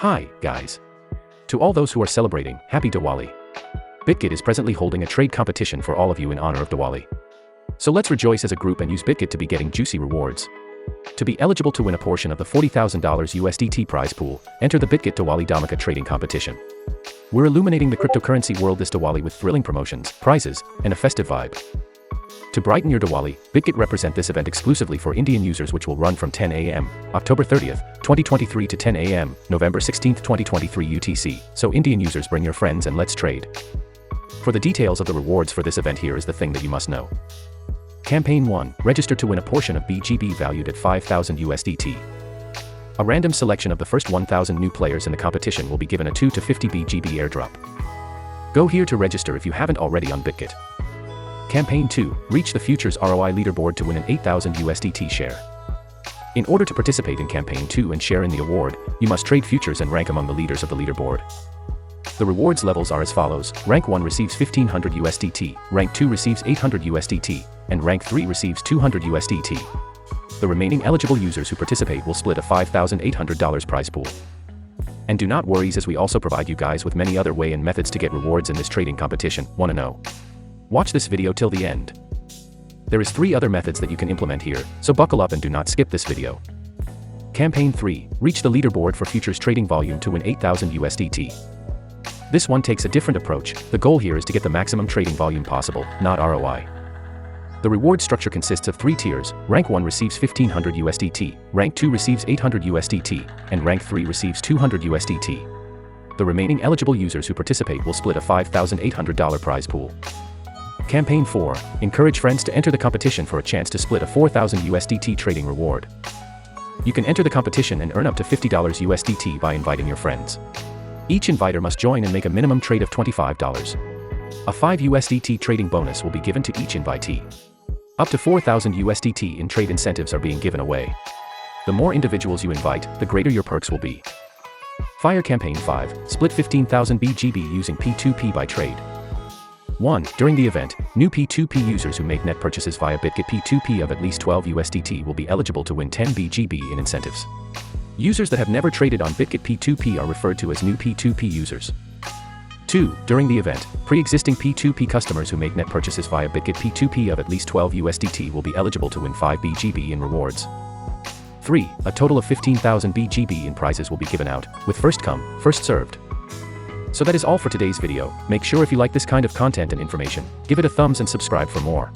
Hi, guys. To all those who are celebrating, Happy Diwali. Bitget is presently holding a trade competition for all of you in honor of Diwali. So let's rejoice as a group and use Bitget to be getting juicy rewards. To be eligible to win a portion of the $40,000 USDT prize pool, enter the Bitget Diwali Dhamaka trading competition. We're illuminating the cryptocurrency world this Diwali with thrilling promotions, prizes, and a festive vibe. To brighten your Diwali, Bitget represent this event exclusively for Indian users, which will run from 10 a.m. October 30th, 2023 to 10 a.m. November 16th, 2023 UTC. So Indian users, bring your friends and let's trade. For the details of the rewards for this event, here is the thing that you must know. Campaign 1, register to win a portion of BGB valued at 5,000 USDT. A random selection of the first 1,000 new players in the competition will be given a 2 to 50 BGB airdrop. Go here to register if you haven't already on Bitget. Campaign 2, reach the Futures ROI leaderboard to win an 8,000 USDT share. In order to participate in Campaign 2 and share in the award, you must trade futures and rank among the leaders of the leaderboard. The rewards levels are as follows: Rank 1 receives 1,500 USDT, Rank 2 receives 800 USDT, and Rank 3 receives 200 USDT. The remaining eligible users who participate will split a $5,800 prize pool. And do not worry, as we also provide you guys with many other ways and methods to get rewards in this trading competition. Wanna know? Watch this video till the end. There is 3 other methods that you can implement here, so buckle up and do not skip this video. Campaign 3, reach the leaderboard for futures trading volume to win 8,000 USDT. This one takes a different approach. The goal here is to get the maximum trading volume possible, not ROI. The reward structure consists of 3 tiers. Rank 1 receives 1,500 USDT, Rank 2 receives 800 USDT, and Rank 3 receives 200 USDT. The remaining eligible users who participate will split a $5,800 prize pool. Campaign 4, encourage friends to enter the competition for a chance to split a 4,000 USDT trading reward. You can enter the competition and earn up to $50 USDT by inviting your friends. Each inviter must join and make a minimum trade of $25. A 5 USDT trading bonus will be given to each invitee. Up to 4,000 USDT in trade incentives are being given away. The more individuals you invite, the greater your perks will be. Fire Campaign 5, split 15,000 BGB using P2P by trade. 1. During the event, new P2P users who make net purchases via Bitget P2P of at least 12 USDT will be eligible to win 10 BGB in incentives. Users that have never traded on Bitget P2P are referred to as new P2P users. 2. During the event, pre-existing P2P customers who make net purchases via Bitget P2P of at least 12 USDT will be eligible to win 5 BGB in rewards. 3. A total of 15,000 BGB in prizes will be given out, with first come, first served. So that is all for today's video. Make sure if you like this kind of content and information, give it a thumbs and subscribe for more.